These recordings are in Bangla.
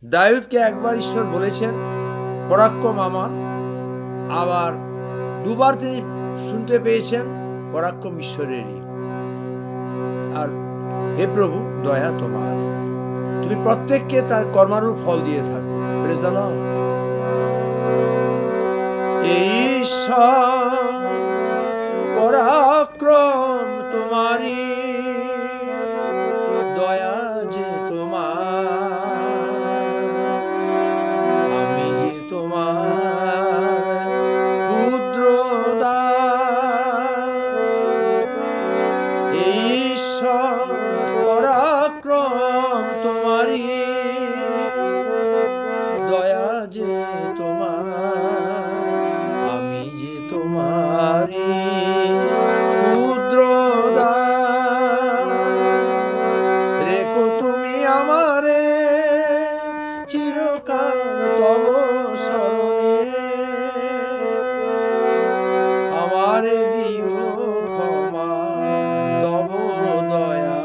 দাউদকে একবার ঈশ্বর বলেছেন পরাক্রম আমার, আবার দুবার তিনি শুনতে পেয়েছেন পরাক্রম ঈশ্বরেরই। আর হে প্রভু, দয়া তোমার, তুমি প্রত্যেককে তার কর্মানুর ফল দিয়ে থাকো। Praise the Lord. ঈশ্বর পরাক্রম তোমারি, দয়া যে তোমার, আমি যে তোমার ক্ষুদ্র দাস। ঈশ্বর পরাক্রম তোমারি, দয়া যে তোমার, আমি যে তোমারি ক্ষুদ্র দাস। রেখো তুমি আমারে চিরকাল তব শরণে, আমারে দিও ক্ষমা তব দয়া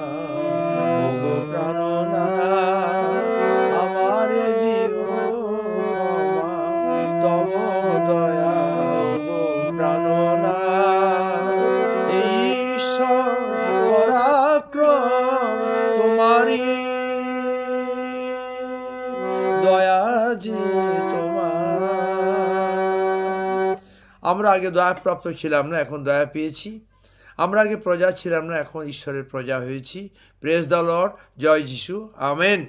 ওগো প্রাণনাথ, আমারে দিও ক্ষমা তব দয়া ওগো প্রাণনাথ। ঈশ্বর পরাক্রম তোমারি, দয়া যে তোমার। আমরা আগে দয়াপ্রাপ্ত ছিলাম না, এখন দয়া পেয়েছি। আমরা আগে প্রজা ছিলাম না, এখন ঈশ্বরের প্রজা হয়েছি। Praise the Lord. জয় যিশু। আমেন।